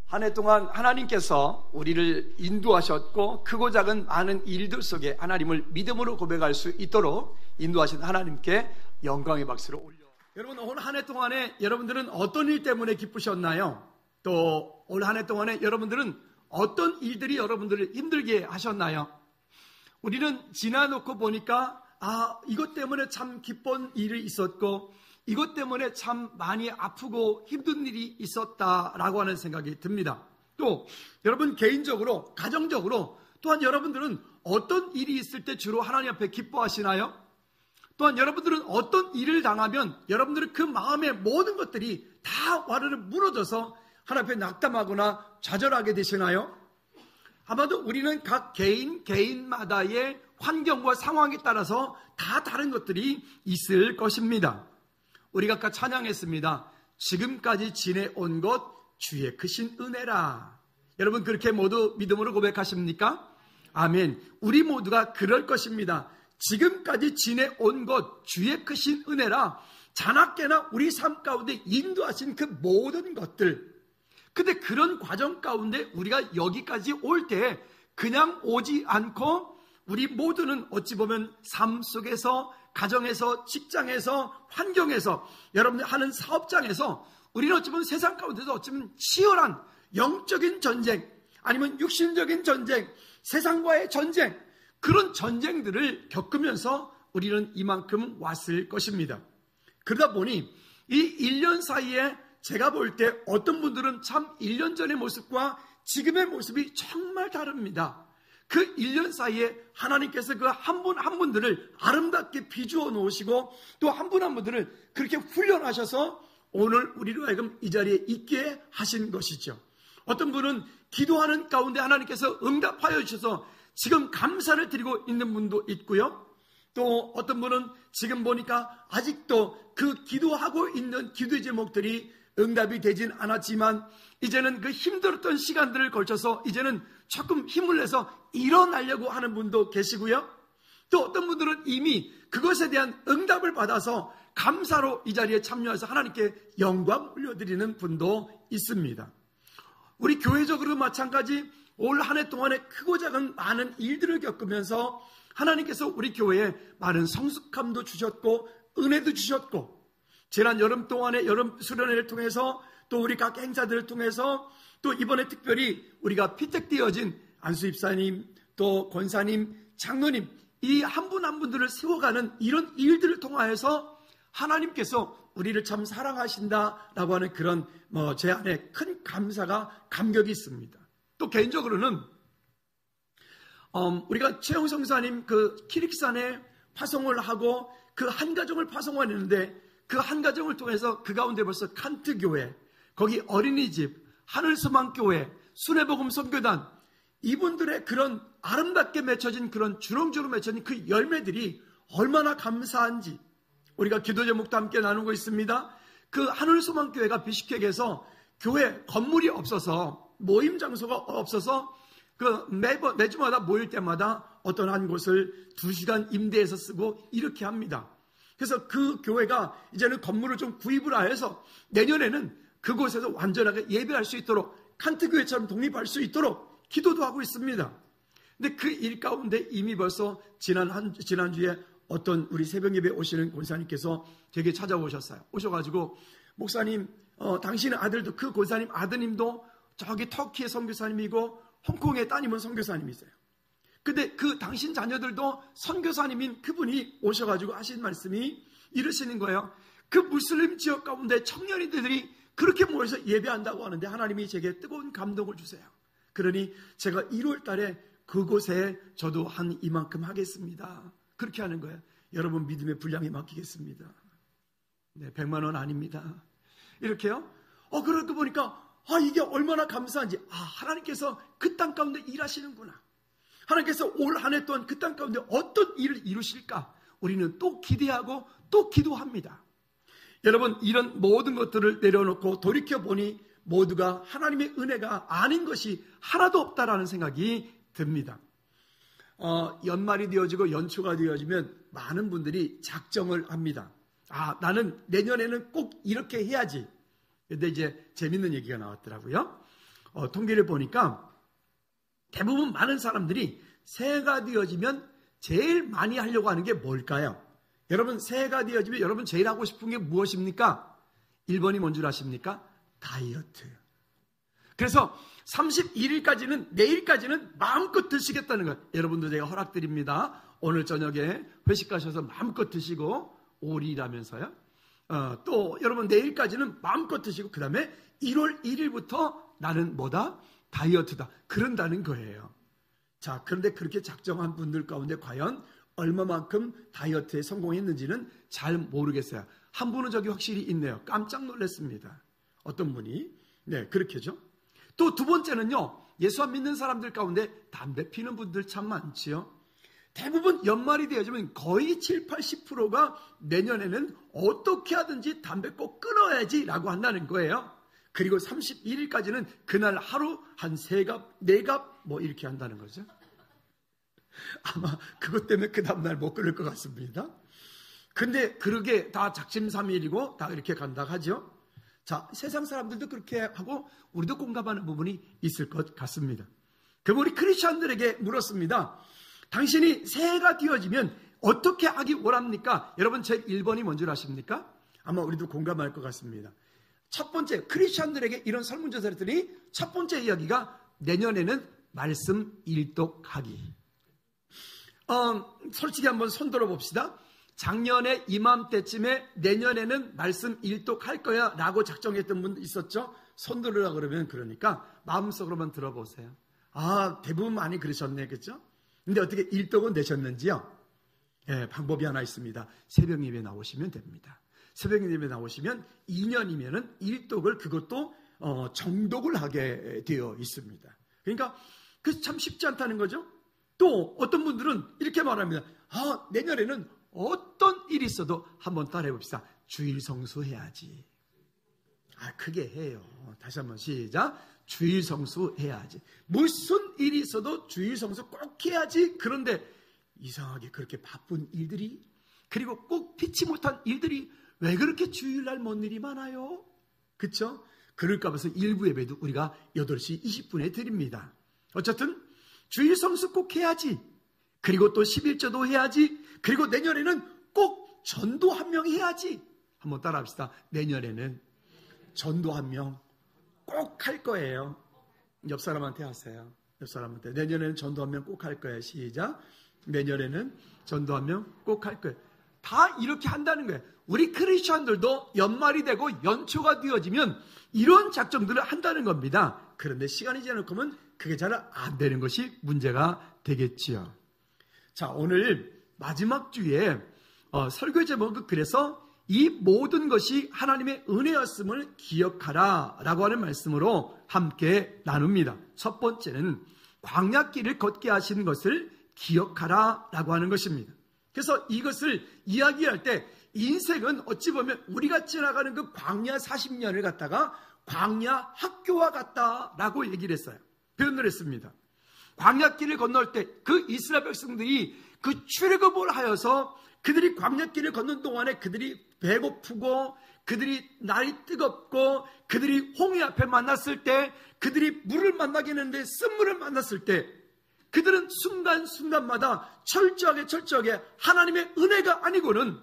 한 해 동안 하나님께서 우리를 인도하셨고 크고 작은 많은 일들 속에 하나님을 믿음으로 고백할 수 있도록 인도하신 하나님께 영광의 박수를 올려. 여러분, 올 한 해 동안에 여러분들은 어떤 일 때문에 기쁘셨나요? 또 올 한 해 동안에 여러분들은 어떤 일들이 여러분들을 힘들게 하셨나요? 우리는 지나놓고 보니까 이것 때문에 참 기쁜 일이 있었고 이것 때문에 참 많이 아프고 힘든 일이 있었다라고 하는 생각이 듭니다. 또 여러분 개인적으로, 가정적으로 또한 여러분들은 어떤 일이 있을 때 주로 하나님 앞에 기뻐하시나요? 또한 여러분들은 어떤 일을 당하면 여러분들은 그 마음의 모든 것들이 다 와르르 무너져서 하나님 앞에 낙담하거나 좌절하게 되시나요? 아마도 우리는 각 개인마다의 환경과 상황에 따라서 다 다른 것들이 있을 것입니다. 우리가 아까 찬양했습니다. 지금까지 지내온 것 주의 크신 은혜라. 여러분 그렇게 모두 믿음으로 고백하십니까? 아멘. 우리 모두가 그럴 것입니다. 지금까지 지내온 것 주의 크신 은혜라. 자나깨나 우리 삶 가운데 인도하신 그 모든 것들. 근데 그런 과정 가운데 우리가 여기까지 올 때 그냥 오지 않고 우리 모두는 어찌 보면 삶 속에서, 가정에서, 직장에서, 환경에서, 여러분들 하는 사업장에서 우리는 어찌 보면 세상 가운데서 어찌 보면 치열한 영적인 전쟁, 아니면 육신적인 전쟁, 세상과의 전쟁, 그런 전쟁들을 겪으면서 우리는 이만큼 왔을 것입니다. 그러다 보니 이 1년 사이에 제가 볼 때 어떤 분들은 참 1년 전의 모습과 지금의 모습이 정말 다릅니다. 그 1년 사이에 하나님께서 그 한 분 한 분들을 아름답게 비주어 놓으시고 또 한 분 한 분들을 그렇게 훈련하셔서 오늘 우리로 하여금 이 자리에 있게 하신 것이죠. 어떤 분은 기도하는 가운데 하나님께서 응답하여 주셔서 지금 감사를 드리고 있는 분도 있고요. 또 어떤 분은 지금 보니까 아직도 그 기도하고 있는 기도의 제목들이 응답이 되진 않았지만 이제는 그 힘들었던 시간들을 걸쳐서 이제는 조금 힘을 내서 일어나려고 하는 분도 계시고요. 또 어떤 분들은 이미 그것에 대한 응답을 받아서 감사로 이 자리에 참여해서 하나님께 영광 올려드리는 분도 있습니다. 우리 교회적으로 마찬가지 올 한 해 동안에 크고 작은 많은 일들을 겪으면서 하나님께서 우리 교회에 많은 성숙함도 주셨고 은혜도 주셨고 지난 여름 동안에 여름 수련회를 통해서 또 우리 각 행사들을 통해서 또 이번에 특별히 우리가 피택되어진 안수 입사님 또 권사님 장로님 이 한 분 한 분들을 세워가는 이런 일들을 통하여서 하나님께서 우리를 참 사랑하신다라고 하는 그런 제 안에 큰 감사가 감격이 있습니다. 또 개인적으로는 우리가 최영성 사님 그 키릭산에 파송을 하고 그 한 가정을 파송하는데 그 한 가정을 통해서 그 가운데 벌써 칸트교회, 거기 어린이집, 하늘소망교회, 순회복음 선교단 이분들의 그런 아름답게 맺혀진 그런 주렁주렁 맺혀진 그 열매들이 얼마나 감사한지 우리가 기도 제목도 함께 나누고 있습니다. 그 하늘소망교회가 비식회에서 교회 건물이 없어서 모임 장소가 없어서 그 매주마다 모일 때마다 어떤 한 곳을 2시간 임대해서 쓰고 이렇게 합니다. 그래서 그 교회가 이제는 건물을 좀 구입을 해서 내년에는 그곳에서 완전하게 예배할 수 있도록 칸트교회처럼 독립할 수 있도록 기도도 하고 있습니다. 근데 그 일 가운데 이미 벌써 지난주에 어떤 우리 새벽 예배 오시는 권사님께서 제게 찾아오셨어요. 오셔가지고 목사님, 당신의 아들도 그 권사님 아드님도 저기 터키의 선교사님이고 홍콩의 따님은 선교사님이세요. 근데 그 당신 자녀들도 선교사님인 그분이 오셔가지고 하신 말씀이 이러시는 거예요. 그 무슬림 지역 가운데 청년이들이 그렇게 모여서 예배한다고 하는데 하나님이 제게 뜨거운 감동을 주세요. 그러니 제가 1월 달에 그곳에 저도 한 이만큼 하겠습니다. 그렇게 하는 거예요. 여러분 믿음의 분량에 맡기겠습니다. 네, 100만 원 아닙니다. 이렇게요. 그러고 보니까 이게 얼마나 감사한지. 하나님께서 그 땅 가운데 일하시는구나. 하나님께서 올 한 해 동안 그 땅 가운데 어떤 일을 이루실까? 우리는 또 기대하고 또 기도합니다. 여러분 이런 모든 것들을 내려놓고 돌이켜보니 모두가 하나님의 은혜가 아닌 것이 하나도 없다라는 생각이 듭니다. 연말이 되어지고 연초가 되어지면 많은 분들이 작정을 합니다. 나는 내년에는 꼭 이렇게 해야지. 근데 이제 재밌는 얘기가 나왔더라고요. 통계를 보니까 대부분 많은 사람들이 새해가 되어지면 제일 많이 하려고 하는 게 뭘까요? 여러분, 새해가 되어지면 여러분 제일 하고 싶은 게 무엇입니까? 1번이 뭔 줄 아십니까? 다이어트. 그래서 31일까지는, 내일까지는 마음껏 드시겠다는 거예요. 여러분도 제가 허락드립니다. 오늘 저녁에 회식 가셔서 마음껏 드시고 5일이라면서요. 또 여러분 내일까지는 마음껏 드시고 그 다음에 1월 1일부터 나는 뭐다? 다이어트다. 그런다는 거예요. 자, 그런데 그렇게 작정한 분들 가운데 과연 얼마만큼 다이어트에 성공했는지는 잘 모르겠어요. 한 분은 저기 확실히 있네요. 깜짝 놀랐습니다. 어떤 분이. 네, 그렇게죠. 또 두 번째는요. 예수 안 믿는 사람들 가운데 담배 피는 분들 참 많지요. 대부분 연말이 되어지면 거의 7, 80%가 내년에는 어떻게 하든지 담배 꼭 끊어야지 라고 한다는 거예요. 그리고 31일까지는 그날 하루 한 3갑, 4갑 뭐 이렇게 한다는 거죠. 아마 그것 때문에 그 다음날 못 끊을 것 같습니다. 근데 그러게 다 작심삼일이고 다 이렇게 간다 하죠. 자, 세상 사람들도 그렇게 하고 우리도 공감하는 부분이 있을 것 같습니다. 그럼 우리 크리스천들에게 물었습니다. 당신이 새해가 되어지면 어떻게 하기 원합니까? 여러분 제 1번이 뭔 줄 아십니까? 아마 우리도 공감할 것 같습니다. 첫 번째, 크리스천들에게 이런 설문조사를 했더니 첫 번째 이야기가 내년에는 말씀 일독하기. 솔직히 한번 손 들어봅시다. 작년에 이맘때쯤에 내년에는 말씀 일독할 거야 라고 작정했던 분 있었죠? 손 들으라 그러면 그러니까 마음속으로만 들어보세요. 아, 대부분 많이 그러셨네, 그렇죠? 근데 어떻게 일독은 되셨는지요? 예, 방법이 하나 있습니다. 새벽 예배 나오시면 됩니다. 새벽 예배 나오시면 2년이면은 일독을 그것도 정독을 하게 되어 있습니다. 그러니까 그래서 참 쉽지 않다는 거죠. 또 어떤 분들은 이렇게 말합니다. 아, 내년에는 어떤 일이 있어도 한번 따라해 봅시다. 주일 성수해야지. 아, 크게 해요. 다시 한번 시작. 주일 성수해야지. 무슨 일이 있어도 주일 성수 꼭 해야지. 그런데 이상하게 그렇게 바쁜 일들이, 그리고 꼭 피치 못한 일들이 왜 그렇게 주일날 뭔 일이 많아요? 그렇죠? 그럴까 봐서 일부 예배도 우리가 8시 20분에 드립니다. 어쨌든 주일 성수 꼭 해야지. 그리고 또 11조도 해야지. 그리고 내년에는 꼭 전도 한 명 해야지. 한번 따라합시다. 내년에는 전도 한 명 꼭 할 거예요. 옆 사람한테 하세요. 옆 사람한테. 내년에는 전도 한 명 꼭 할 거예요. 시작. 내년에는 전도 한 명 꼭 할 거예요. 다 이렇게 한다는 거예요. 우리 크리스천들도 연말이 되고 연초가 되어지면 이런 작정들을 한다는 겁니다. 그런데 시간이 지나고 하면 그게 잘 안 되는 것이 문제가 되겠지요. 자, 오늘 마지막 주에 설교 제목은 그래서 이 모든 것이 하나님의 은혜였음을 기억하라 라고 하는 말씀으로 함께 나눕니다. 첫 번째는 광야길을 걷게 하신 것을 기억하라 라고 하는 것입니다. 그래서 이것을 이야기할 때 인생은 어찌 보면 우리가 지나가는 그 광야 40년을 갖다가 광야 학교와 같다라고 얘기를 했어요. 표현을 했습니다. 광야길을 건널 때 그 이스라엘 백성들이 그 출애굽을 하여서 그들이 광야길을 걷는 동안에 그들이 배고프고 그들이 날이 뜨겁고 그들이 홍해 앞에 만났을 때 그들이 물을 만나게 했는데 쓴물을 만났을 때 그들은 순간순간마다 철저하게 하나님의 은혜가 아니고는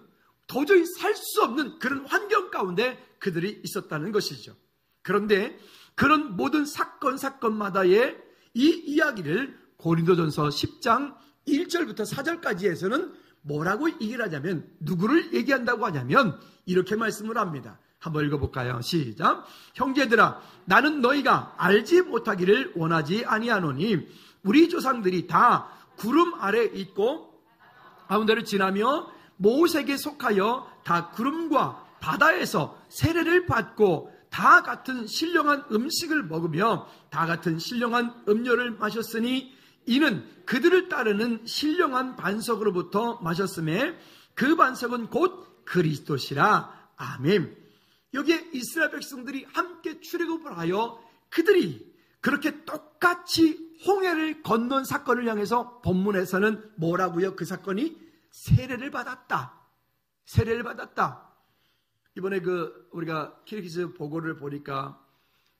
도저히 살 수 없는 그런 환경 가운데 그들이 있었다는 것이죠. 그런데 그런 모든 사건마다의 이 이야기를 고린도전서 10장 1절부터 4절까지 해서는 뭐라고 얘기를 하냐면, 누구를 얘기한다고 하냐면 이렇게 말씀을 합니다. 한번 읽어볼까요? 시작. 형제들아, 나는 너희가 알지 못하기를 원하지 아니하노니 우리 조상들이 다 구름 아래 있고 가운데를 지나며 모색에 속하여 다 구름과 바다에서 세례를 받고 다 같은 신령한 음식을 먹으며 다 같은 신령한 음료를 마셨으니 이는 그들을 따르는 신령한 반석으로부터 마셨음에 그 반석은 곧 그리스도시라. 아멘. 여기에 이스라엘 백성들이 함께 출애굽을 하여 그들이 그렇게 똑같이 홍해를 건넌 사건을 향해서 본문에서는 뭐라고요? 그 사건이 세례를 받았다. 세례를 받았다. 이번에 우리가 키르기스 보고를 보니까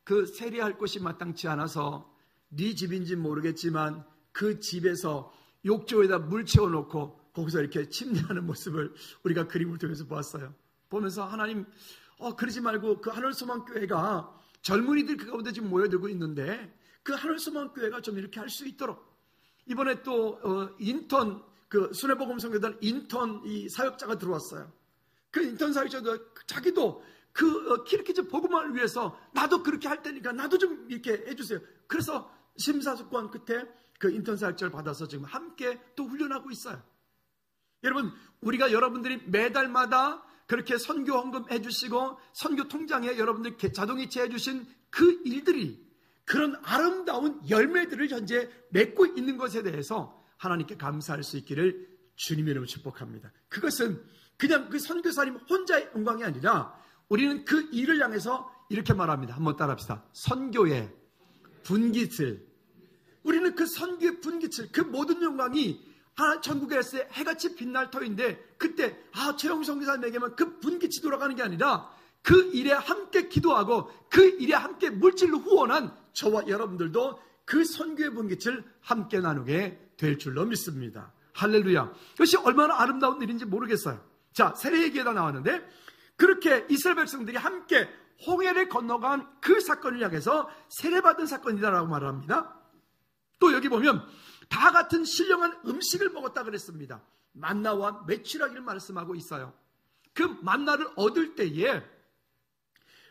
그 세리할 곳이 마땅치 않아서 네 집인지 모르겠지만 그 집에서 욕조에다 물 채워놓고 거기서 이렇게 침대하는 모습을 우리가 그림을 통해서 보았어요. 보면서 하나님, 그러지 말고 그 하늘소망교회가 젊은이들 그 가운데 지금 모여들고 있는데 그 하늘소망교회가 좀 이렇게 할 수 있도록. 이번에 또 인턴, 그 순회복음성교단 인턴 이 사역자가 들어왔어요. 그 인턴 사역자도 자기도 그 키르키즈 복음을 위해서 나도 그렇게 할 테니까 나도 좀 이렇게 해주세요. 그래서 심사숙고한 끝에 그 인턴 사역자를 받아서 지금 함께 또 훈련하고 있어요. 여러분, 우리가 여러분들이 매달마다 그렇게 선교 헌금 해주시고 선교 통장에 여러분들 자동이체 해주신 그 일들이 그런 아름다운 열매들을 현재 맺고 있는 것에 대해서 하나님께 감사할 수 있기를 주님의 이름으로 축복합니다. 그것은 그냥 그 선교사님 혼자의 영광이 아니라 우리는 그 일을 향해서 이렇게 말합니다. 한번 따라합시다. 선교의 분깃을. 우리는 그 선교의 분깃을, 그 모든 영광이 전국에서 해같이 빛날 터인데 그때 최영성 기사님에게만 그 분깃이 돌아가는 게 아니라 그 일에 함께 기도하고 그 일에 함께 물질로 후원한 저와 여러분들도 그 선교의 분깃을 함께 나누게 될 줄로 믿습니다. 할렐루야. 그것이 얼마나 아름다운 일인지 모르겠어요. 자, 세례기에다 나왔는데 그렇게 이스라엘 백성들이 함께 홍해를 건너간 그 사건을 향해서 세례받은 사건이다라고 말을 합니다. 또 여기 보면 다 같은 신령한 음식을 먹었다 그랬습니다. 만나와 메추라기를 말씀하고 있어요. 그 만나를 얻을 때에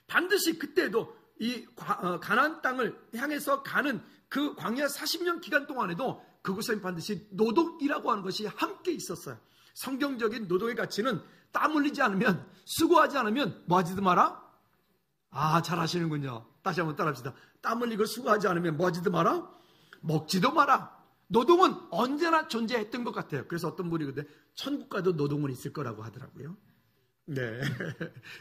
반드시 그때도 이 가나안 땅을 향해서 가는 그 광야 40년 기간 동안에도 그곳에 반드시 노동이라고 하는 것이 함께 있었어요. 성경적인 노동의 가치는 땀 흘리지 않으면, 수고하지 않으면 뭐 하지도 마라? 잘 하시는군요. 다시 한번 따라합시다. 땀 흘리고 수고하지 않으면 뭐 하지도 마라? 먹지도 마라. 노동은 언제나 존재했던 것 같아요. 그래서 어떤 분이 근데 천국 가도 노동은 있을 거라고 하더라고요. 네.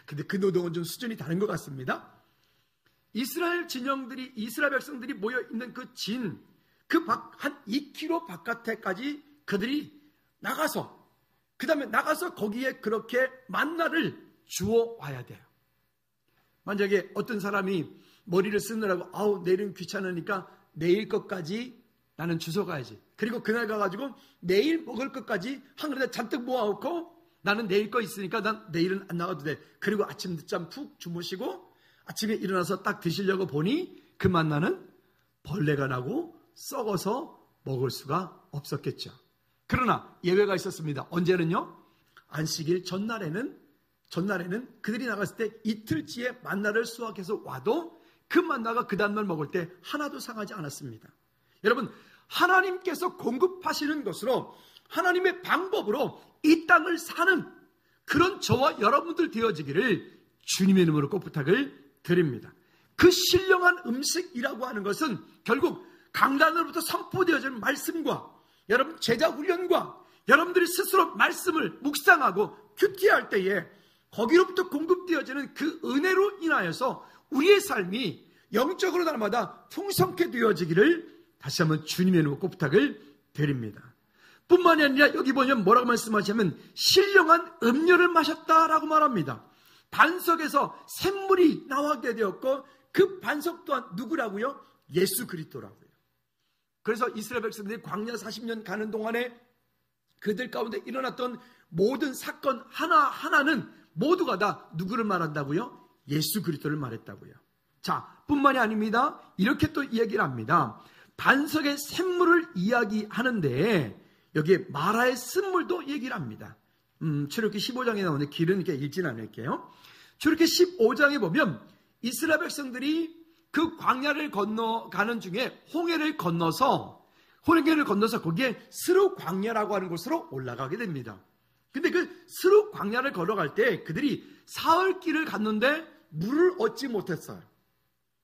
근데 그 노동은 좀 수준이 다른 것 같습니다. 이스라엘 백성들이 모여 있는 그 한 2km 바깥에까지 그들이 나가서, 그 다음에 나가서 거기에 그렇게 만나를 주워 와야 돼요. 만약에 어떤 사람이 머리를 쓰느라고 내일은 귀찮으니까 내일 것까지 나는 주워 가야지. 그리고 그날 가가지고 내일 먹을 것까지 한 그릇에 잔뜩 모아놓고 나는 내일 거 있으니까 난 내일은 안 나가도 돼. 그리고 아침 늦잠 푹 주무시고 아침에 일어나서 딱 드시려고 보니 그 만나는 벌레가 나고 썩어서 먹을 수가 없었겠죠. 그러나 예외가 있었습니다. 언제는요? 안식일 전날에는 그들이 나갔을 때 이틀치의 만나를 수확해서 와도 그 만나가 그 다음날 먹을 때 하나도 상하지 않았습니다. 여러분, 하나님께서 공급하시는 것으로 하나님의 방법으로 이 땅을 사는 그런 저와 여러분들 되어지기를 주님의 이름으로 꼭 부탁을 드립니다. 그 신령한 음식이라고 하는 것은 결국 강단으로부터 선포되어지는 말씀과 여러분 제자 훈련과 여러분들이 스스로 말씀을 묵상하고 큐티할 때에 거기로부터 공급되어지는 그 은혜로 인하여서 우리의 삶이 영적으로 날마다 풍성케 되어지기를 다시 한번 주님의 이름으로 꼭 부탁을 드립니다. 뿐만이 아니라 여기 보면 뭐라고 말씀하시냐면 신령한 음료를 마셨다라고 말합니다. 반석에서 샘물이 나오게 되었고 그 반석 또한 누구라고요? 예수 그리스도라고요. 그래서 이스라엘 백성들이 광야 40년 가는 동안에 그들 가운데 일어났던 모든 사건 하나하나는 모두가 다 누구를 말한다고요? 예수 그리스도를 말했다고요. 자, 뿐만이 아닙니다. 이렇게 또 이야기를 합니다. 반석의 샘물을 이야기하는데 여기에 마라의 쓴물도 얘기를 합니다. 출애굽기 15장에 나오는데 길은 이렇게 읽지는 않을게요. 출애굽기 15장에 보면 이스라엘 백성들이 그 광야를 건너가는 중에 홍해를 건너서 거기에 스루 광야라고 하는 곳으로 올라가게 됩니다. 근데 그 스루 광야를 걸어갈 때 그들이 사흘 길을 갔는데 물을 얻지 못했어요.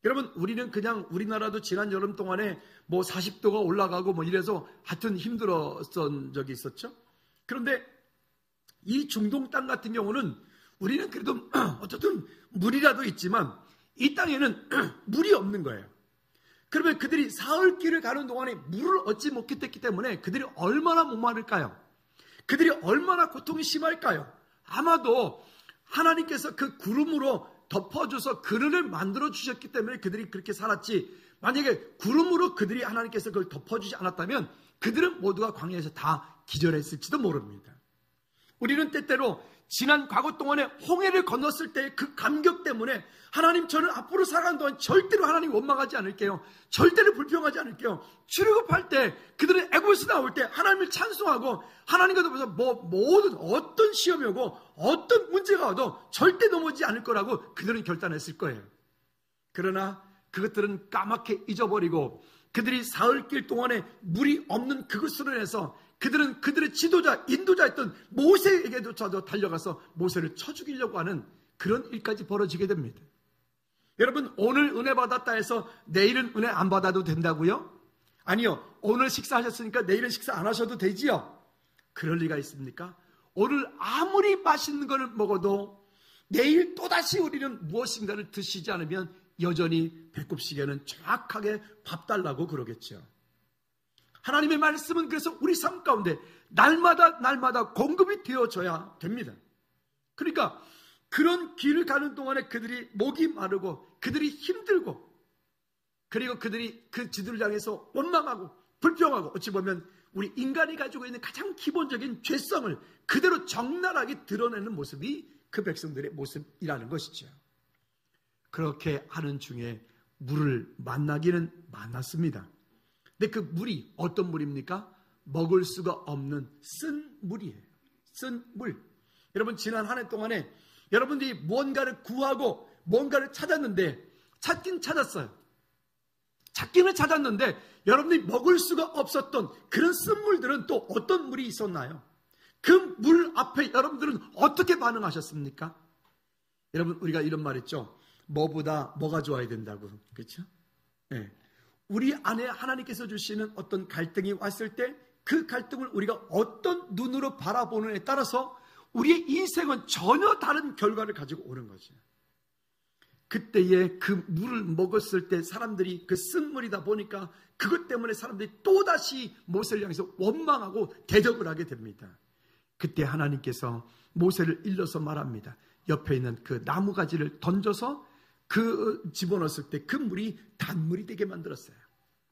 여러분, 우리는 그냥 우리나라도 지난 여름 동안에 뭐 40도가 올라가고 뭐 이래서 하여튼 힘들었던 적이 있었죠. 그런데 이 중동 땅 같은 경우는 우리는 그래도 어쨌든 물이라도 있지만 이 땅에는 물이 없는 거예요. 그러면 그들이 사흘 길을 가는 동안에 물을 얻지 못했기 때문에 그들이 얼마나 목마를까요? 그들이 얼마나 고통이 심할까요? 아마도 하나님께서 그 구름으로 덮어줘서 그늘을 만들어 주셨기 때문에 그들이 그렇게 살았지, 만약에 구름으로 그들이 하나님께서 그걸 덮어주지 않았다면 그들은 모두가 광야에서 다 기절했을지도 모릅니다. 우리는 때때로 지난 과거 동안에 홍해를 건넜을 때의 그 감격 때문에 하나님, 저는 앞으로 살아가는 동안 절대로 하나님 원망하지 않을게요. 절대로 불평하지 않을게요. 출애굽할 때 그들은 애굽에서 나올 때 하나님을 찬송하고 하나님과 더불어서 모든 어떤 시험이 오고 어떤 문제가 와도 절대 넘어지지 않을 거라고 그들은 결단했을 거예요. 그러나 그것들은 까맣게 잊어버리고 그들이 사흘길 동안에 물이 없는 그것으로 인해서 그들은 그들의 지도자, 인도자였던 모세에게조차도 달려가서 모세를 쳐 죽이려고 하는 그런 일까지 벌어지게 됩니다. 여러분, 오늘 은혜 받았다 해서 내일은 은혜 안 받아도 된다고요? 아니요. 오늘 식사하셨으니까 내일은 식사 안 하셔도 되지요? 그럴 리가 있습니까? 오늘 아무리 맛있는 것을 먹어도 내일 또다시 우리는 무엇인가를 드시지 않으면 여전히 배꼽시계는 정확하게 밥 달라고 그러겠죠. 하나님의 말씀은 그래서 우리 삶 가운데 날마다 공급이 되어져야 됩니다. 그러니까 그런 길을 가는 동안에 그들이 목이 마르고 그들이 힘들고 그리고 그들이 그 지도를 향해서 원망하고 불평하고 어찌 보면 우리 인간이 가지고 있는 가장 기본적인 죄성을 그대로 적나라하게 드러내는 모습이 그 백성들의 모습이라는 것이죠. 그렇게 하는 중에 물을 만나기는 만났습니다. 근데 그 물이 어떤 물입니까? 먹을 수가 없는 쓴 물이에요. 쓴 물. 여러분, 지난 한 해 동안에 여러분들이 뭔가를 구하고 뭔가를 찾았는데 찾긴 찾았어요. 찾기는 찾았는데 여러분들이 먹을 수가 없었던 그런 쓴물들은 또 어떤 물이 있었나요? 그 물 앞에 여러분들은 어떻게 반응하셨습니까? 여러분, 우리가 이런 말 했죠. 뭐보다 뭐가 좋아야 된다고. 그렇죠? 네. 우리 안에 하나님께서 주시는 어떤 갈등이 왔을 때 그 갈등을 우리가 어떤 눈으로 바라보느냐에 따라서 우리의 인생은 전혀 다른 결과를 가지고 오는 거죠. 그때에 그 물을 먹었을 때 사람들이 그 쓴물이다 보니까 그것 때문에 사람들이 또다시 모세를 향해서 원망하고 대적을 하게 됩니다. 그때 하나님께서 모세를 일러서 말합니다. 옆에 있는 그 나무가지를 던져서 그 집어넣었을 때 그 물이 단물이 되게 만들었어요.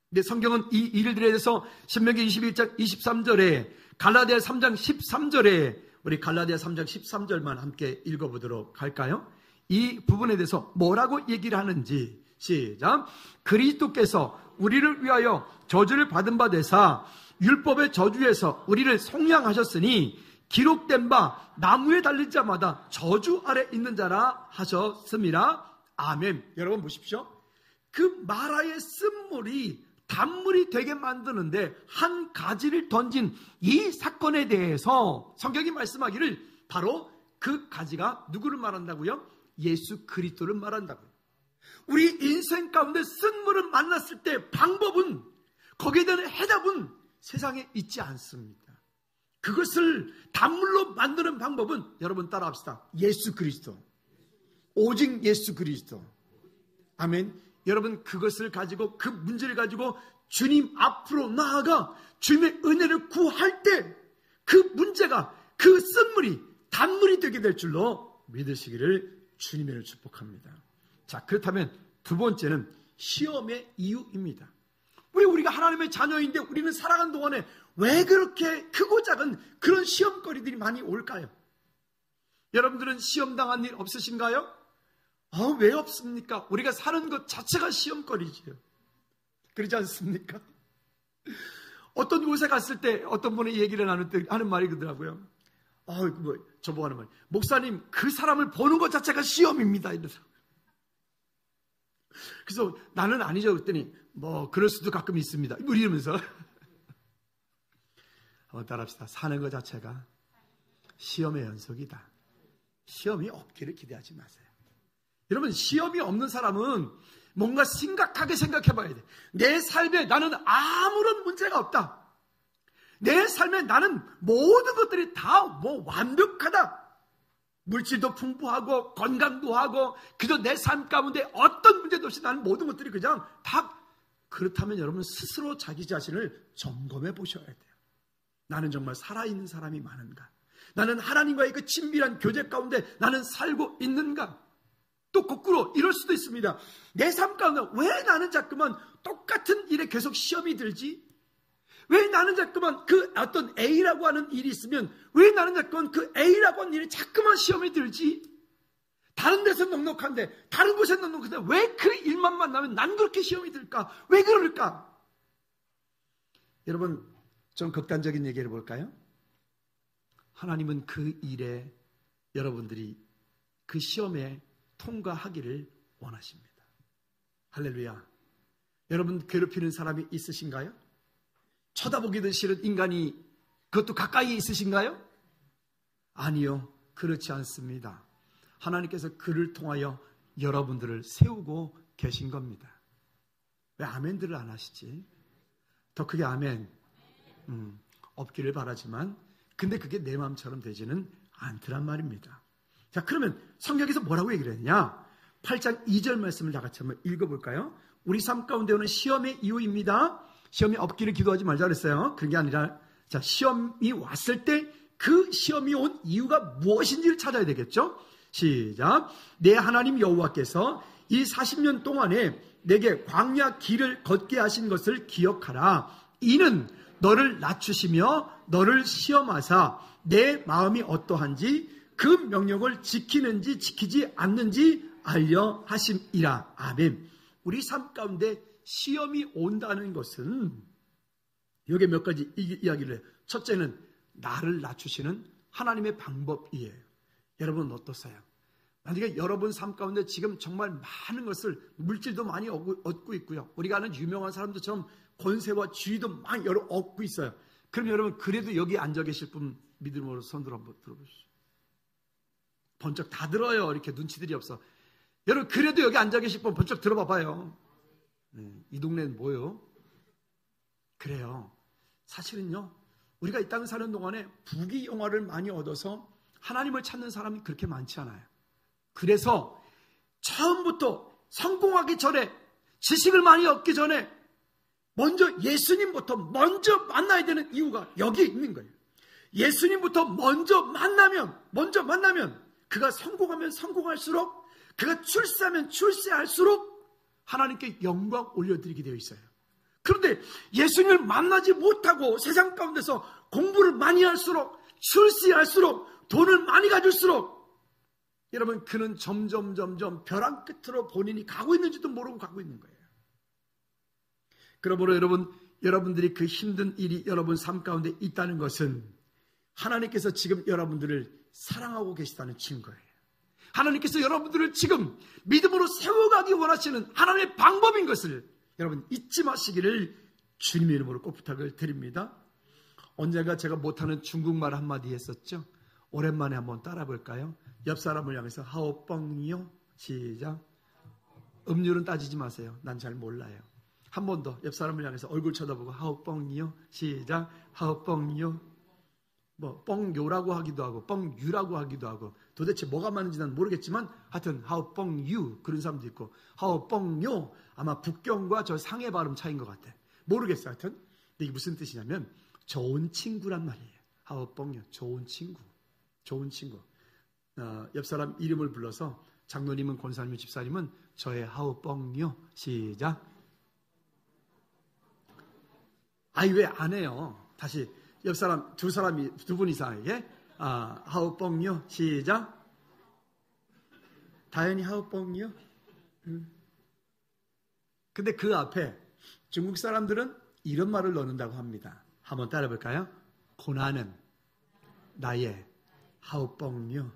근데 성경은 이 일들에 대해서 신명기 21장 23절에 갈라디아 3장 13절에 우리 갈라디아 3장 13절만 함께 읽어보도록 할까요? 이 부분에 대해서 뭐라고 얘기를 하는지 시작. 그리스도께서 우리를 위하여 저주를 받은 바 되사 율법의 저주에서 우리를 속량하셨으니 기록된 바 나무에 달린 자마다 저주 아래 있는 자라 하셨습니다. 아멘. 여러분 보십시오. 그 마라의 쓴물이 단물이 되게 만드는데 한 가지를 던진 이 사건에 대해서 성경이 말씀하기를 바로 그 가지가 누구를 말한다고요? 예수 그리스도를 말한다고요. 우리 인생 가운데 쓴물을 만났을 때 방법은, 거기에 대한 해답은 세상에 있지 않습니다. 그것을 단물로 만드는 방법은 여러분 따라합시다. 예수 그리스도. 오직 예수 그리스도. 아멘. 여러분, 그것을 가지고, 그 문제를 가지고 주님 앞으로 나아가 주님의 은혜를 구할 때 그 문제가, 그 쓴물이 단물이 되게 될 줄로 믿으시기를 주님을 축복합니다. 자, 그렇다면 두 번째는 시험의 이유입니다. 우리가 하나님의 자녀인데 우리는 살아가는 동안에 왜 그렇게 크고 작은 그런 시험거리들이 많이 올까요? 여러분들은 시험당한 일 없으신가요? 왜 없습니까? 우리가 사는 것 자체가 시험거리지요. 그러지 않습니까? 어떤 곳에 갔을 때 어떤 분이 얘기를 나눌 때 하는 말이 그러더라고요. 저보고 하는 말. 목사님, 그 사람을 보는 것 자체가 시험입니다. 이러더라고요. 그래서 나는 아니죠. 그랬더니 그럴 수도 가끔 있습니다. 이러면서 따라합시다. 사는 것 자체가 시험의 연속이다. 시험이 없기를 기대하지 마세요. 여러분, 시험이 없는 사람은 뭔가 심각하게 생각해 봐야 돼. 내 삶에 나는 아무런 문제가 없다. 내 삶에 나는 모든 것들이 다 완벽하다. 물질도 풍부하고 건강도 하고 그저 내 삶 가운데 어떤 문제도 없이 나는 모든 것들이 그냥 다. 그렇다면 여러분 스스로 자기 자신을 점검해 보셔야 돼요. 나는 정말 살아있는 사람이 많은가? 나는 하나님과의 그 친밀한 교제 가운데 나는 살고 있는가? 또 거꾸로 이럴 수도 있습니다. 내 삶 가운데 왜 나는 자꾸만 똑같은 일에 계속 시험이 들지? 왜 나는 자꾸만 그 어떤 A라고 하는 일이 있으면 왜 나는 자꾸만 그 A라고 하는 일에 자꾸만 시험이 들지? 다른 데서 넉넉한데 다른 곳에 넉넉한데 왜 그 일만 만나면 난 그렇게 시험이 들까? 왜 그럴까? 여러분 좀 극단적인 얘기를 볼까요? 하나님은 그 일에 여러분들이 그 시험에 통과하기를 원하십니다. 할렐루야. 여러분 괴롭히는 사람이 있으신가요? 쳐다보기도 싫은 인간이 그것도 가까이에 있으신가요? 아니요. 그렇지 않습니다. 하나님께서 그를 통하여 여러분들을 세우고 계신 겁니다. 왜 아멘들을 안 하시지? 더 크게 아멘. 없기를 바라지만 근데 그게 내 마음처럼 되지는 않더란 말입니다. 자, 그러면 성경에서 뭐라고 얘기를 했냐? 8장 2절 말씀을 다 같이 한번 읽어볼까요? 우리 삶 가운데 오는 시험의 이유입니다. 시험이 없기를 기도하지 말자 그랬어요. 그런 게 아니라 자, 시험이 왔을 때 그 시험이 온 이유가 무엇인지를 찾아야 되겠죠? 시작. 내 하나님 여호와께서 이 40년 동안에 내게 광야 길을 걷게 하신 것을 기억하라. 이는 너를 낮추시며 너를 시험하사 내 마음이 어떠한지 그 명령을 지키는지 지키지 않는지 알려 하심이라. 아멘. 우리 삶 가운데 시험이 온다는 것은 여기 몇 가지 이야기를 해요. 첫째는 나를 낮추시는 하나님의 방법이에요. 여러분 어떠세요? 만약에 여러분 삶 가운데 지금 정말 많은 것을 물질도 많이 얻고 있고요. 우리가 아는 유명한 사람들처럼 권세와 지위도 많이 얻고 있어요. 그럼 여러분 그래도 여기 앉아 계실 분 믿음으로 손들 한번 들어보시죠. 번쩍 다 들어요. 이렇게 눈치들이 없어. 여러분 그래도 여기 앉아 계실 분 번쩍 들어봐봐요. 이 동네는 뭐요? 그래요. 사실은요. 우리가 이 땅 사는 동안에 부귀영화를 많이 얻어서 하나님을 찾는 사람이 그렇게 많지 않아요. 그래서 처음부터 성공하기 전에 지식을 많이 얻기 전에 먼저 예수님부터 먼저 만나야 되는 이유가 여기에 있는 거예요. 예수님부터 먼저 만나면 그가 성공하면 성공할수록 그가 출세하면 출세할수록 하나님께 영광 올려드리게 되어 있어요. 그런데 예수님을 만나지 못하고 세상 가운데서 공부를 많이 할수록 출세할수록 돈을 많이 가질수록 여러분 그는 점점 벼랑 끝으로 본인이 가고 있는지도 모르고 가고 있는 거예요. 그러므로 여러분들이 그 힘든 일이 여러분 삶 가운데 있다는 것은 하나님께서 지금 여러분들을 사랑하고 계시다는 증거예요. 하나님께서 여러분들을 지금 믿음으로 세워가기 원하시는 하나님의 방법인 것을 여러분 잊지 마시기를 주님의 이름으로 꼭 부탁을 드립니다. 언젠가 제가 못하는 중국말 한마디 했었죠. 오랜만에 한번 따라 볼까요? 옆 사람을 향해서 하오뻥이요. 시작. 음률은 따지지 마세요. 난 잘 몰라요. 한 번 더 옆 사람을 향해서 얼굴 쳐다보고 하오뻥이요. 시작. 하오뻥이요. 뭐 뻥요라고 하기도 하고 뻥유라고 하기도 하고 도대체 뭐가 맞는지 난 모르겠지만 하여튼 하오뻥유 그런 사람도 있고 하오뻥요 아마 북경과 저 상해 발음 차이인 것 같아. 모르겠어. 하여튼 근데 이게 무슨 뜻이냐면 좋은 친구란 말이에요. 하오뻥요 좋은 친구. 좋은 친구. 옆 사람 이름을 불러서 장로님은 권사님은 집사님은 저의 하오뻥요. 시작. 아이 왜 안 해요? 다시 옆 사람 두 분 이상에게 하오뻥요. 시작. 다현이 하오뻥요. 근데 그 앞에 중국 사람들은 이런 말을 넣는다고 합니다. 한번 따라 볼까요? 고난은 나의 하오뻥요.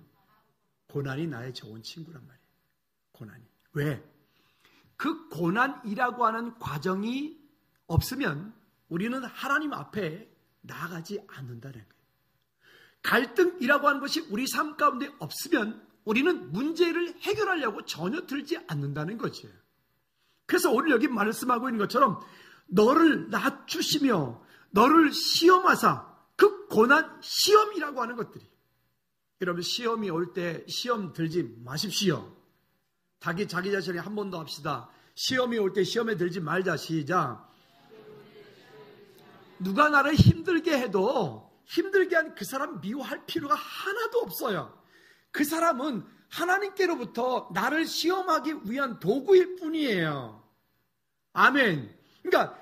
고난이 나의 좋은 친구란 말이에요. 고난이. 왜? 그 고난이라고 하는 과정이 없으면 우리는 하나님 앞에 나아가지 않는다는 거예요. 갈등이라고 하는 것이 우리 삶 가운데 없으면 우리는 문제를 해결하려고 전혀 들지 않는다는 거죠. 그래서 오늘 여기 말씀하고 있는 것처럼 너를 낮추시며 너를 시험하사 그 고난 시험이라고 하는 것들이 여러분 시험이 올 때 시험 들지 마십시오. 자기 자신에게 한 번 더 합시다. 시험이 올 때 시험에 들지 말자. 시작. 누가 나를 힘들게 해도 힘들게 한 그 사람 미워할 필요가 하나도 없어요. 그 사람은 하나님께로부터 나를 시험하기 위한 도구일 뿐이에요. 아멘. 그러니까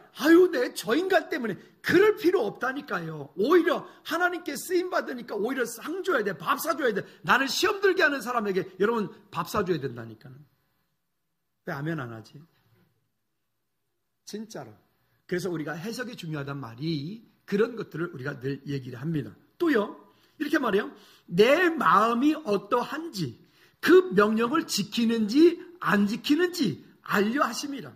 내 저 인간 때문에 그럴 필요 없다니까요. 오히려 하나님께 쓰임받으니까 오히려 상 줘야 돼. 밥 사줘야 돼. 나를 시험 들게 하는 사람에게 여러분 밥 사줘야 된다니까요. 왜 아멘 안 하지? 진짜로. 그래서 우리가 해석이 중요하단 말이 그런 것들을 우리가 늘 얘기를 합니다. 또요, 이렇게 말해요. 내 마음이 어떠한지 그 명령을 지키는지 안 지키는지 알려 하십니다.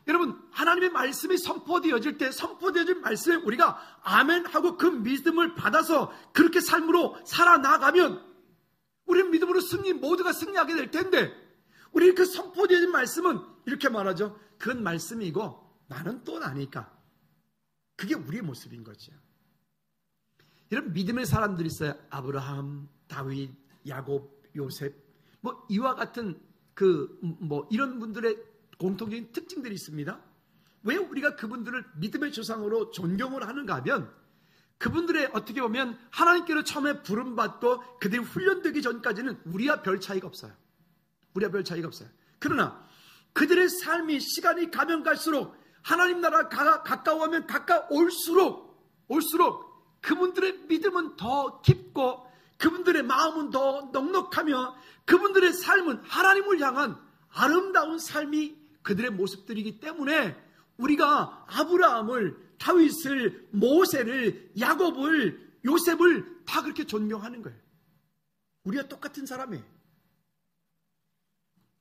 여러분, 하나님의 말씀이 선포되어질 때 선포되어질 말씀에 우리가 아멘하고 그 믿음을 받아서 그렇게 삶으로 살아나가면 우리는 믿음으로 모두가 승리하게 될 텐데, 우리 그 선포되어진 말씀은 이렇게 말하죠. 그건 말씀이고 나는 또 나니까. 그게 우리의 모습인 거죠. 이런 믿음의 사람들이 있어요. 아브라함, 다윗, 야곱, 요셉, 이와 같은 이런 분들의 공통적인 특징들이 있습니다. 왜 우리가 그분들을 믿음의 조상으로 존경을 하는가 하면, 그분들의 어떻게 보면 하나님께로 처음에 부름받고 그들이 훈련되기 전까지는 우리와 별 차이가 없어요. 그러나 그들의 삶이 시간이 가면 갈수록 하나님 나라가 가까워하면 가까울수록 그분들의 믿음은 더 깊고 그분들의 마음은 더 넉넉하며 그분들의 삶은 하나님을 향한 아름다운 삶이 그들의 모습들이기 때문에 우리가 아브라함을, 다윗을, 모세를, 야곱을, 요셉을 다 그렇게 존경하는 거예요. 우리가 똑같은 사람이에요.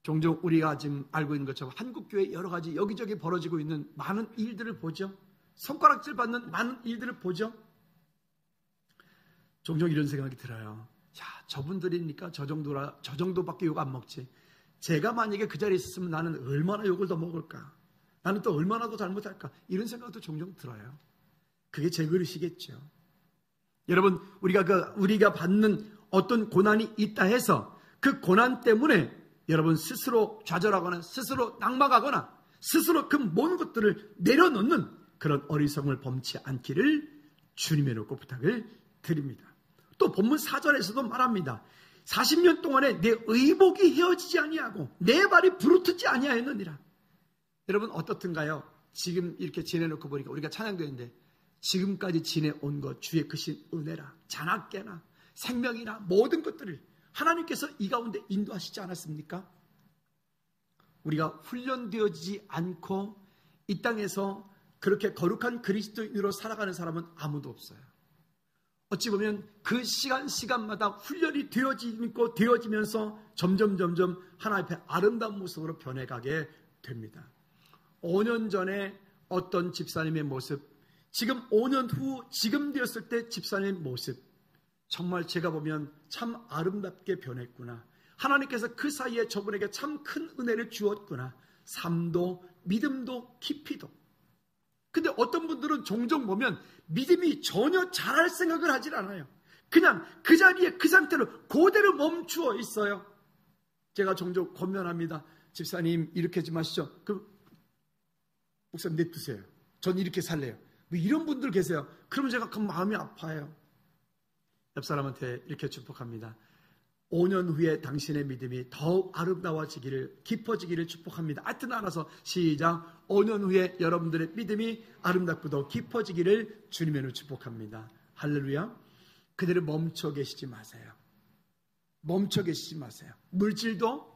종종 우리가 지금 알고 있는 것처럼 한국교회 여러 가지 여기저기 벌어지고 있는 많은 일들을 보죠. 손가락질 받는 많은 일들을 보죠. 종종 이런 생각이 들어요. 저분들이니까 저 정도밖에 욕 안 먹지. 제가 만약에 그 자리에 있었으면 나는 얼마나 욕을 더 먹을까? 나는 또 얼마나 더 잘못할까? 이런 생각도 종종 들어요. 그게 제 그릇이겠죠. 여러분, 우리가 받는 어떤 고난이 있다 해서 그 고난 때문에 여러분 스스로 좌절하거나 스스로 낙망하거나 스스로 그 모든 것들을 내려놓는 그런 어리석음을 범치 않기를 주님의 놓고 부탁을 드립니다. 또 본문 4절에서도 말합니다. 40년 동안에 내 의복이 헤어지지 아니하고 내 발이 부르트지 아니하였느니라. 여러분 어떻든가요? 지금 이렇게 지내놓고 보니까 우리가 찬양되는데 지금까지 지내온 것 주의 크신 은혜라 자나깨나 생명이나 모든 것들을 하나님께서 이 가운데 인도하시지 않았습니까? 우리가 훈련되어지지 않고 이 땅에서 그렇게 거룩한 그리스도인으로 살아가는 사람은 아무도 없어요. 어찌 보면 그 시간마다 훈련이 되어지면서 점점 하나님 앞에 아름다운 모습으로 변해가게 됩니다. 5년 전에 어떤 집사님의 모습, 지금 5년 후 지금 되었을 때 집사님의 모습, 정말 제가 보면 참 아름답게 변했구나. 하나님께서 그 사이에 저분에게 참 큰 은혜를 주었구나. 삶도 믿음도 깊이도. 근데 어떤 분들은 종종 보면 믿음이 전혀 잘할 생각을 하질 않아요. 그냥 그 자리에 그 상태로 그대로 멈추어 있어요. 제가 종종 권면합니다. 집사님 이렇게 하지 마시죠. 그럼 목사님 냅두세요. 전 이렇게 살래요. 왜 이런 분들 계세요. 그러면 제가 그 마음이 아파요. 옆 사람한테 이렇게 축복합니다. 5년 후에 당신의 믿음이 더욱 아름다워지기를, 깊어지기를 축복합니다. 하여튼 알아서 시작. 5년 후에 여러분들의 믿음이 아름답고 더 깊어지기를 주님의 이름으로 축복합니다. 할렐루야. 그대로 멈춰 계시지 마세요. 멈춰 계시지 마세요. 물질도,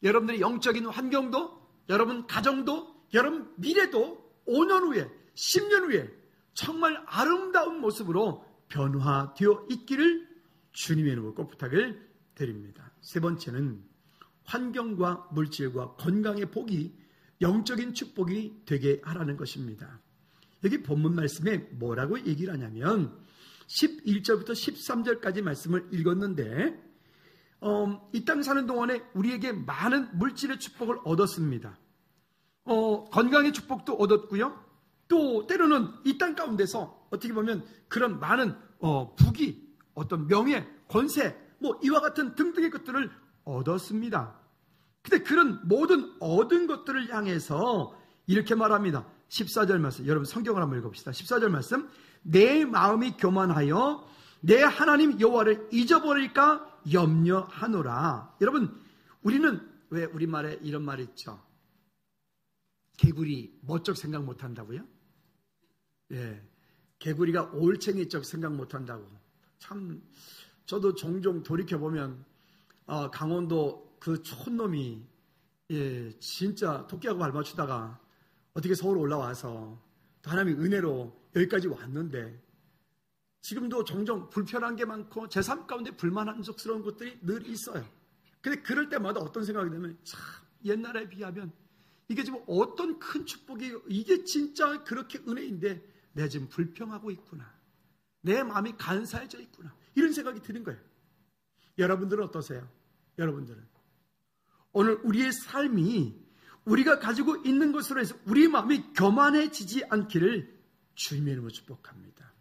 여러분들의 영적인 환경도, 여러분 가정도, 여러분 미래도 5년 후에, 10년 후에 정말 아름다운 모습으로 변화되어 있기를 주님의 이름으로 꼭 부탁을 드립니다. 세 번째는 환경과 물질과 건강의 복이 영적인 축복이 되게 하라는 것입니다. 여기 본문 말씀에 뭐라고 얘기를 하냐면 11절부터 13절까지 말씀을 읽었는데 이 땅 사는 동안에 우리에게 많은 물질의 축복을 얻었습니다. 건강의 축복도 얻었고요. 또 때로는 이 땅 가운데서 어떻게 보면 그런 많은 부귀, 어떤 명예, 권세, 이와 같은 등등의 것들을 얻었습니다. 근데 그런 모든 얻은 것들을 향해서 이렇게 말합니다. 14절 말씀, 여러분 성경을 한번 읽어봅시다. 14절 말씀, 내 마음이 교만하여 내 하나님 여호와를 잊어버릴까 염려하노라. 여러분, 우리는 왜 우리말에 이런 말이 있죠? 개구리 뭐쪽 생각 못한다고요? 예, 개구리가 올챙이쪽 생각 못한다고. 참 저도 종종 돌이켜보면 강원도 그 촌놈이 진짜 토끼하고 밟아치다가 어떻게 서울 올라와서 하나님의 은혜로 여기까지 왔는데, 지금도 종종 불편한 게 많고 제 삶 가운데 불만족스러운 것들이 늘 있어요. 근데 그럴 때마다 어떤 생각이 들면, 참 옛날에 비하면 이게 지금 어떤 큰 축복이에요. 이게 진짜 그렇게 은혜인데 내가 지금 불평하고 있구나. 내 마음이 간사해져 있구나. 이런 생각이 드는 거예요. 여러분들은 어떠세요? 여러분들은 오늘 우리의 삶이 우리가 가지고 있는 것으로 해서 우리 마음이 교만해지지 않기를 주님의 이름으로 축복합니다.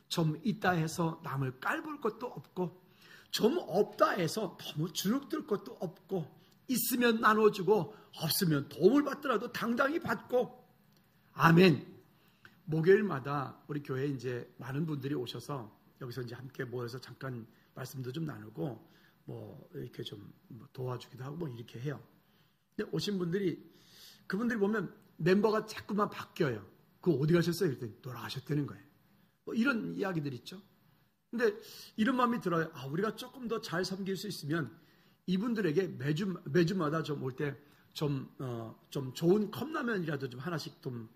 좀 있다 해서 남을 깔볼 것도 없고, 좀 없다 해서 너무 주눅들 것도 없고, 있으면 나눠주고 없으면 도움을 받더라도 당당히 받고. 아멘. 목요일마다 우리 교회에 이제 많은 분들이 오셔서 여기서 이제 함께 모여서 잠깐 말씀도 좀 나누고 뭐 이렇게 좀 도와주기도 하고 뭐 이렇게 해요. 근데 오신 분들이, 그분들이 보면 멤버가 자꾸만 바뀌어요. 그거 어디 가셨어요? 그랬더니 돌아가셨다는 거예요. 뭐 이런 이야기들 있죠. 근데 이런 마음이 들어요. 우리가 조금 더 잘 섬길 수 있으면 이분들에게 매주마다 좀 올 때 좀 좋은 컵라면이라도 좀 하나씩 좀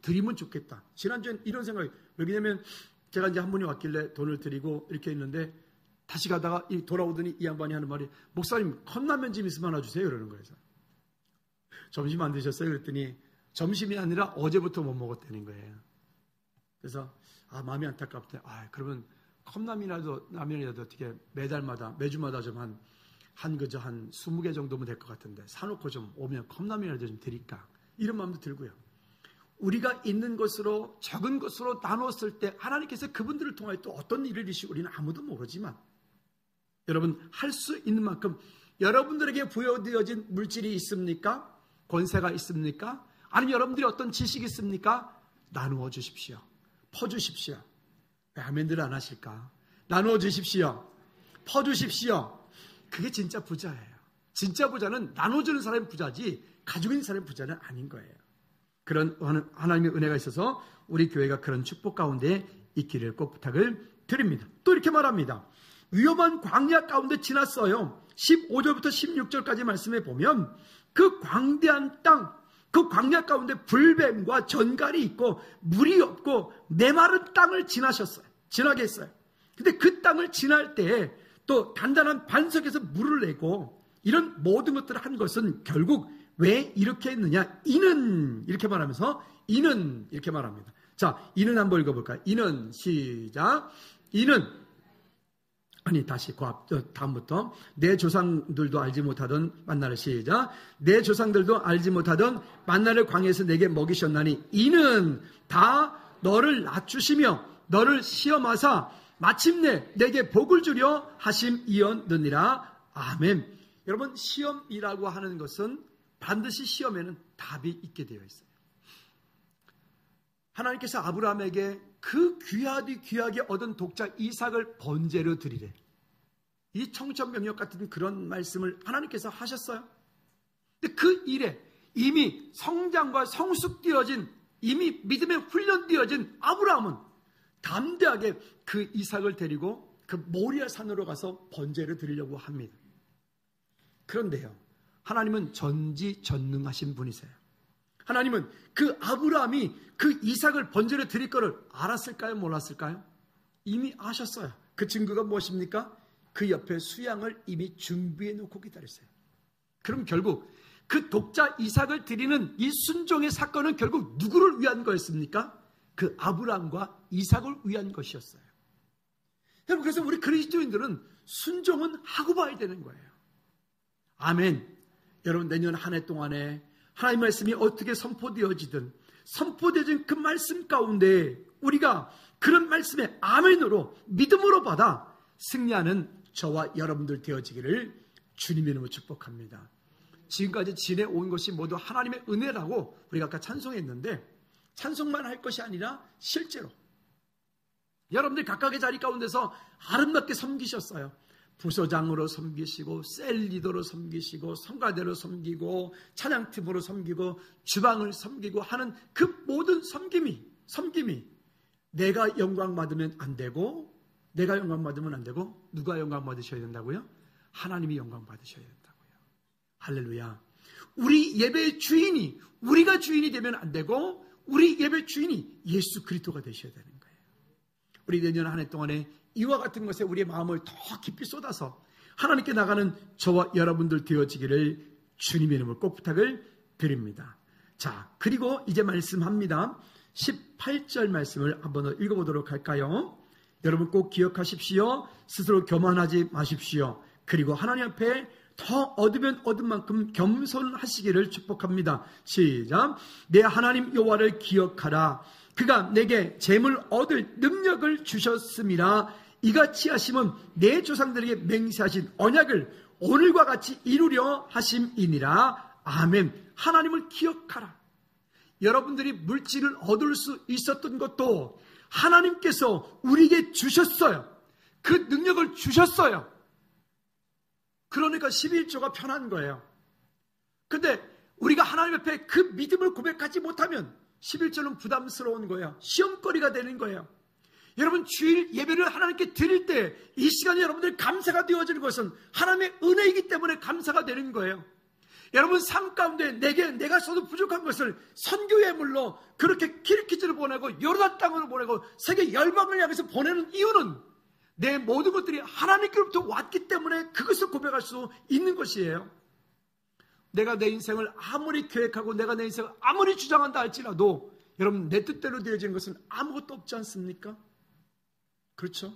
드리면 좋겠다. 지난주엔 이런 생각이, 왜냐면 제가 이제 한 분이 왔길래 돈을 드리고 이렇게 했는데, 다시 가다가 돌아오더니 이 양반이 하는 말이, 목사님 컵라면 좀 있으면 하나 주세요. 이러는 거예요. 점심 안 드셨어요? 그랬더니 점심이 아니라 어제부터 못 먹었다는 거예요. 그래서 마음이 안타깝대. 그러면 컵라면이라도 어떻게 매주마다 좀 한 20개 정도면 될 것 같은데 사놓고 좀 오면 컵라면이라도 좀 드릴까, 이런 마음도 들고요. 우리가 있는 것으로, 적은 것으로 나눴을 때 하나님께서 그분들을 통하여 또 어떤 일을 이루시고 우리는 아무도 모르지만, 여러분 할 수 있는 만큼 여러분들에게 부여되어진 물질이 있습니까? 권세가 있습니까? 아니면 여러분들이 어떤 지식이 있습니까? 나누어 주십시오. 퍼주십시오. 왜 아멘들 안 하실까? 나누어 주십시오. 퍼주십시오. 그게 진짜 부자예요. 진짜 부자는 나눠주는 사람이 부자지 가지고 있는 사람이 부자는 아닌 거예요. 그런 하나님의 은혜가 있어서 우리 교회가 그런 축복 가운데 있기를 꼭 부탁을 드립니다. 또 이렇게 말합니다. 위험한 광야 가운데 지났어요. 15절부터 16절까지 말씀해 보면 그 광대한 땅, 그 광야 가운데 불뱀과 전갈이 있고 물이 없고 메마른 땅을 지나게 했어요. 근데 그 땅을 지날 때 또 단단한 반석에서 물을 내고 이런 모든 것들을 한 것은 결국 왜 이렇게 했느냐? 이는 이렇게 말하면서 이는 이렇게 말합니다. 자, 이는 한번 읽어볼까요? 이는 시작. 이는 다시 다음부터 내 조상들도 알지 못하던 만나를 시작. 내 조상들도 알지 못하던 만나를 광야에서 내게 먹이셨나니 이는 다 너를 낮추시며 너를 시험하사 마침내 내게 복을 주려 하심이었느니라. 아멘. 여러분, 시험이라고 하는 것은 반드시 시험에는 답이 있게 되어 있어요. 하나님께서 아브라함에게 그 귀하게 얻은 독자 이삭을 번제로 드리래. 이 청천벽력 같은 그런 말씀을 하나님께서 하셨어요. 근데 그 일에 이미 성장과 성숙되어진, 이미 믿음에 훈련되어진 아브라함은 담대하게 그 이삭을 데리고 그 모리아 산으로 가서 번제를 드리려고 합니다. 그런데요, 하나님은 전지전능하신 분이세요. 하나님은 그 아브라함이 그 이삭을 번제로 드릴 거를 알았을까요? 몰랐을까요? 이미 아셨어요. 그 증거가 무엇입니까? 그 옆에 수양을 이미 준비해 놓고 기다렸어요. 그럼 결국 그 독자 이삭을 드리는 이 순종의 사건은 결국 누구를 위한 거였습니까? 그 아브라함과 이삭을 위한 것이었어요. 여러분, 그래서 우리 그리스도인들은 순종은 하고 봐야 되는 거예요. 아멘. 여러분, 내년 한 해 동안에 하나님의 말씀이 어떻게 선포되어진 그 말씀 가운데 우리가 그런 말씀에 아멘으로 믿음으로 받아 승리하는 저와 여러분들 되어지기를 주님의 이름으로 축복합니다. 지금까지 지내온 것이 모두 하나님의 은혜라고 우리가 아까 찬송했는데, 찬송만 할 것이 아니라 실제로 여러분들 각각의 자리 가운데서 아름답게 섬기셨어요. 부서장으로 섬기시고 셀 리더로 섬기시고 성가대로 섬기고 찬양팀으로 섬기고 주방을 섬기고 하는 그 모든 섬김이 내가 영광 받으면 안 되고 내가 영광 받으면 안 되고 누가 영광 받으셔야 된다고요? 하나님이 영광 받으셔야 된다고요. 할렐루야. 우리 예배의 주인이 우리가 주인이 되면 안 되고 우리 예배 주인이 예수 그리스도가 되셔야 되는 거예요. 우리 내년 한 해 동안에 이와 같은 것에 우리의 마음을 더 깊이 쏟아서 하나님께 나가는 저와 여러분들 되어지기를 주님의 이름으로 꼭 부탁을 드립니다. 자, 그리고 이제 말씀합니다. 18절 말씀을 한번 읽어보도록 할까요? 여러분 꼭 기억하십시오. 스스로 교만하지 마십시오. 그리고 하나님 앞에 더 얻으면 얻은 만큼 겸손하시기를 축복합니다. 시작. 내 하나님 여호와를 기억하라. 그가 내게 재물 얻을 능력을 주셨음이라. 이같이 하심은 내 조상들에게 맹세하신 언약을 오늘과 같이 이루려 하심이니라. 아멘. 하나님을 기억하라. 여러분들이 물질을 얻을 수 있었던 것도 하나님께서 우리에게 주셨어요. 그 능력을 주셨어요. 그러니까 11조가 편한 거예요. 근데 우리가 하나님 앞에 그 믿음을 고백하지 못하면 11조는 부담스러운 거예요. 시험거리가 되는 거예요. 여러분 주일 예배를 하나님께 드릴 때 이 시간에 여러분들 감사가 되어지는 것은 하나님의 은혜이기 때문에 감사가 되는 거예요. 여러분 삶 가운데 내가 써도 부족한 것을 선교예물로 그렇게 키르키즈를 보내고 요르단 땅으로 보내고 세계 열방을 향해서 보내는 이유는 내 모든 것들이 하나님께로부터 왔기 때문에 그것을 고백할 수 있는 것이에요. 내가 내 인생을 아무리 계획하고 내가 내 인생을 아무리 주장한다 할지라도 여러분 내 뜻대로 되어지는 것은 아무것도 없지 않습니까? 그렇죠?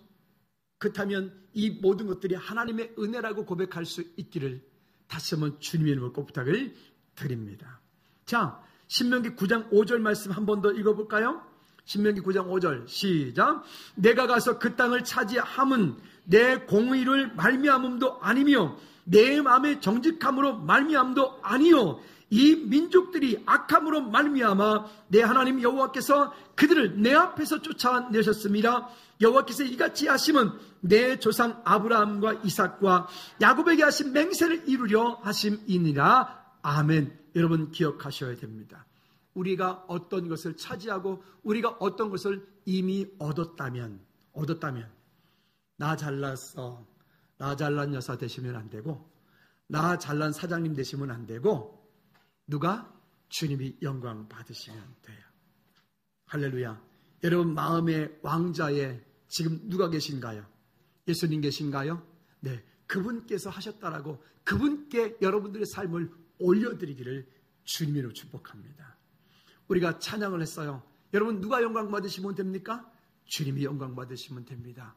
그렇다면 이 모든 것들이 하나님의 은혜라고 고백할 수 있기를 다시 한번 주님의 이름으로 꼭 부탁을 드립니다. 자, 신명기 9장 5절 말씀 한 번 더 읽어볼까요? 신명기 9장 5절 시작. 내가 가서 그 땅을 차지함은 내 공의를 말미암음도 아니며 내 마음의 정직함으로 말미암음도 아니요 이 민족들이 악함으로 말미암아 내 하나님 여호와께서 그들을 내 앞에서 쫓아내셨습니다. 여호와께서 이같이 하심은 내 조상 아브라함과 이삭과 야곱에게 하신 맹세를 이루려 하심이니라. 아멘. 여러분 기억하셔야 됩니다. 우리가 어떤 것을 차지하고 우리가 어떤 것을 이미 얻었다면 나 잘났어, 나 잘난 여사 되시면 안 되고 나 잘난 사장님 되시면 안 되고 누가? 주님이 영광 받으시면 돼요. 할렐루야. 여러분 마음의 왕자에 지금 누가 계신가요? 예수님 계신가요? 네, 그분께서 하셨다라고 그분께 여러분들의 삶을 올려드리기를 주님으로 축복합니다. 우리가 찬양을 했어요. 여러분 누가 영광 받으시면 됩니까? 주님이 영광 받으시면 됩니다.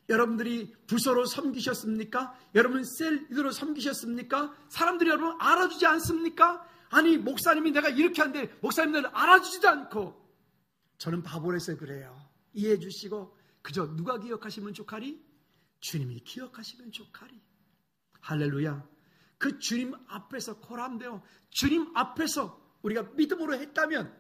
여러분들이 부서로 섬기셨습니까? 여러분 셀리더로 섬기셨습니까? 사람들이 여러분 알아주지 않습니까? 아니 목사님이 내가 이렇게 하는데 목사님들은 알아주지도 않고 저는 바보라서 그래요. 이해해 주시고 그저 누가 기억하시면 좋하리? 주님이 기억하시면 좋하리. 할렐루야. 그 주님 앞에서 고람되어 주님 앞에서 우리가 믿음으로 했다면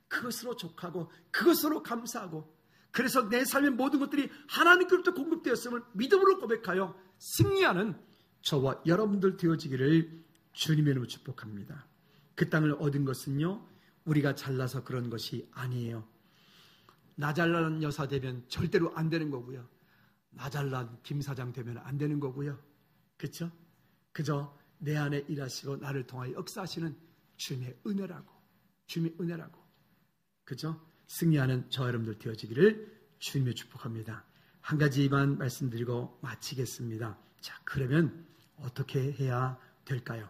그것으로 족하고 그것으로 감사하고 그래서 내 삶의 모든 것들이 하나님께로부터 공급되었음을 믿음으로 고백하여 승리하는 저와 여러분들 되어지기를 주님의 이름으로 축복합니다. 그 땅을 얻은 것은요 우리가 잘나서 그런 것이 아니에요. 나 잘난 여사 되면 절대로 안 되는 거고요. 나 잘난 김 사장 되면 안 되는 거고요. 그렇죠? 그저 내 안에 일하시고 나를 통하여 역사하시는 주님의 은혜라고 그죠? 승리하는 저 여러분들 되어지기를 주님의 축복합니다. 한 가지만 말씀드리고 마치겠습니다. 자, 그러면 어떻게 해야 될까요?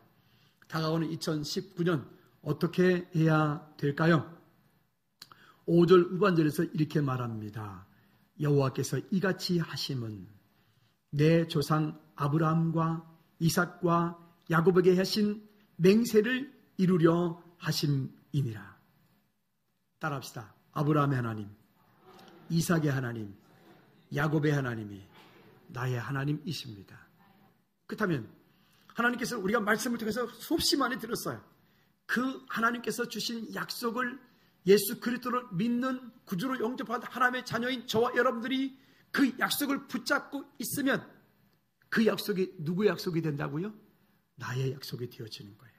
다가오는 2019년 어떻게 해야 될까요? 5절 후반절에서 이렇게 말합니다. 여호와께서 이같이 하심은 내 조상 아브라함과 이삭과 야곱에게 하신 맹세를 이루려 하심이니라. 따라합시다. 아브라함의 하나님, 이삭의 하나님, 야곱의 하나님이 나의 하나님이십니다. 그렇다면 하나님께서 우리가 말씀을 통해서 수없이 많이 들었어요. 그 하나님께서 주신 약속을 예수 그리스도를 믿는 구주로 영접한 하나님의 자녀인 저와 여러분들이 그 약속을 붙잡고 있으면 그 약속이 누구의 약속이 된다고요? 나의 약속이 되어지는 거예요.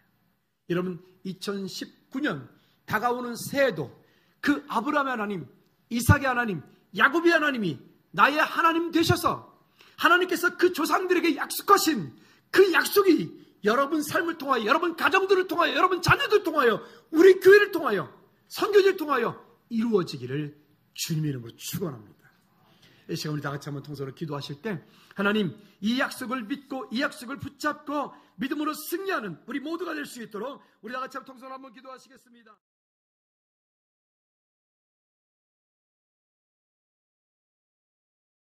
여러분, 2019년 다가오는 새해도 그 아브라함의 하나님, 이삭의 하나님, 야곱의 하나님이 나의 하나님 되셔서 하나님께서 그 조상들에게 약속하신 그 약속이 여러분 삶을 통하여, 여러분 가정들을 통하여, 여러분 자녀들을 통하여, 우리 교회를 통하여, 선교지를 통하여 이루어지기를 주님의 이름으로 축원합니다. 이 시간 우리 다 같이 한번 통성으로 기도하실 때 하나님, 이 약속을 믿고 이 약속을 붙잡고 믿음으로 승리하는 우리 모두가 될 수 있도록 우리 다 같이 한번 통성으로 한번 기도하시겠습니다.